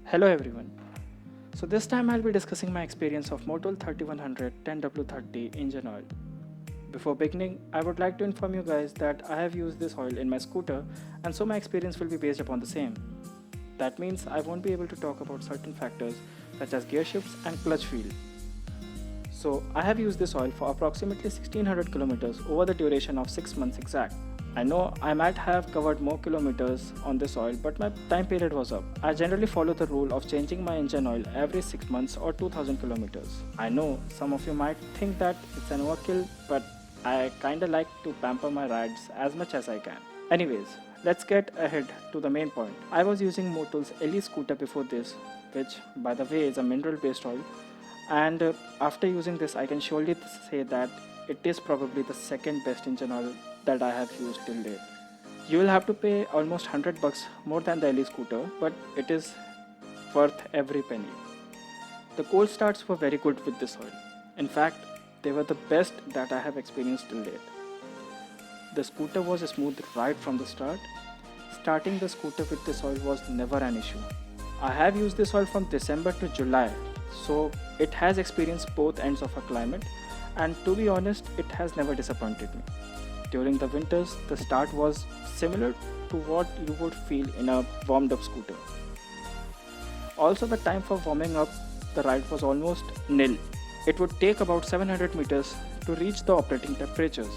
Hello everyone. So this time I'll be discussing my experience of Motul 3100 10W30 engine oil. Before beginning, I would like to inform you guys that I have used this oil in my scooter and so my experience will be based upon the same. That means I won't be able to talk about certain factors such as gear shifts and clutch feel. So I have used this oil for approximately 1600 kilometers over the duration of 6 months exact. I know I might have covered more kilometers on this oil, but my time period was up. I generally follow the rule of changing my engine oil every 6 months or 2000 kilometers. I know some of you might think that it's an overkill, but I kinda like to pamper my rides as much as I can. Anyways, let's get ahead to the main point. I was using Motul's Ellie scooter before this, which by the way is a mineral based oil, and after using this I can surely say that it is probably the second best engine oil that I have used till date. You will have to pay almost 100 bucks more than the Ellie scooter, but it is worth every penny. The cold starts were very good with this oil. In fact, they were the best that I have experienced till date. The scooter was smooth right from the start. Starting the scooter with this oil was never an issue. I have used this oil from December to July, so it has experienced both ends of a climate, and to be honest, it has never disappointed me. During the winters, the start was similar to what you would feel in a warmed up scooter. Also, the time for warming up the ride was almost nil. It would take about 700 meters to reach the operating temperatures.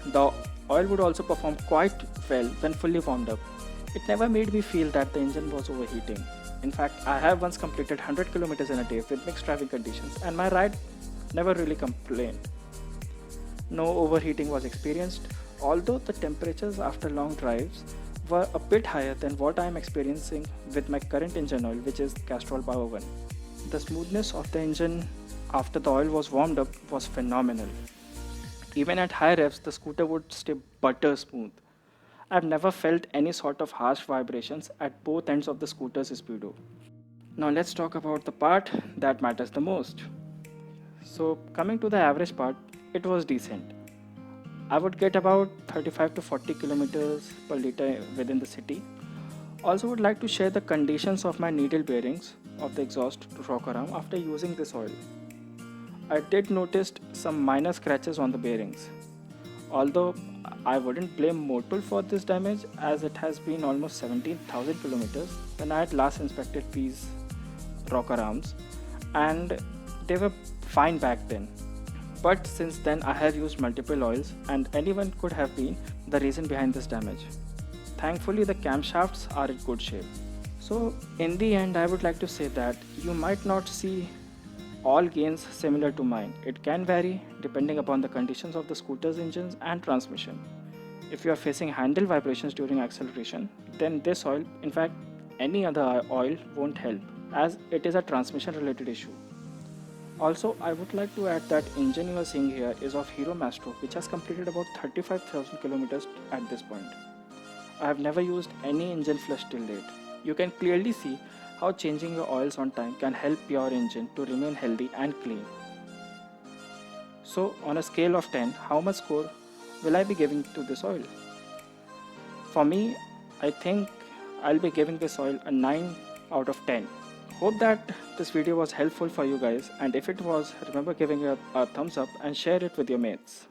The oil would also perform quite well when fully warmed up. It never made me feel that the engine was overheating. In fact, I have once completed 100 kilometers in a day with mixed driving conditions and my ride never really complained. No overheating was experienced, although the temperatures after long drives were a bit higher than what I am experiencing with my current engine oil, which is Castrol Power 1. The smoothness of the engine after the oil was warmed up was phenomenal. Even at high revs, the scooter would stay butter smooth. I've never felt any sort of harsh vibrations at both ends of the scooter's speedo. Now let's talk about the part that matters the most. So coming to the average part, it was decent. I would get about 35 to 40 kilometers per liter within the city. Also would like to share the conditions of my needle bearings of the exhaust rocker arm after using this oil. I did notice some minor scratches on the bearings. Although I wouldn't blame Motul for this damage as it has been almost 17,000 kilometers when I had last inspected these rocker arms and they were fine back then. But since then I have used multiple oils and anyone could have been the reason behind this damage. Thankfully the camshafts are in good shape. So in the end I would like to say that you might not see all gains similar to mine. It can vary depending upon the conditions of the scooter's engines and transmission. If you are facing handle vibrations during acceleration, then this oil, in fact any other oil won't help as it is a transmission related issue. Also, I would like to add that engine you are seeing here is of Hero Mastro, which has completed about 35,000 kilometers at this point. I have never used any engine flush till date. You can clearly see how changing your oils on time can help your engine to remain healthy and clean. So, on a scale of 10, how much score will I be giving to this oil? For me, I think I'll be giving this oil a 9 out of 10. Hope that this video was helpful for you guys, and if it was, remember giving it a thumbs up and share it with your mates.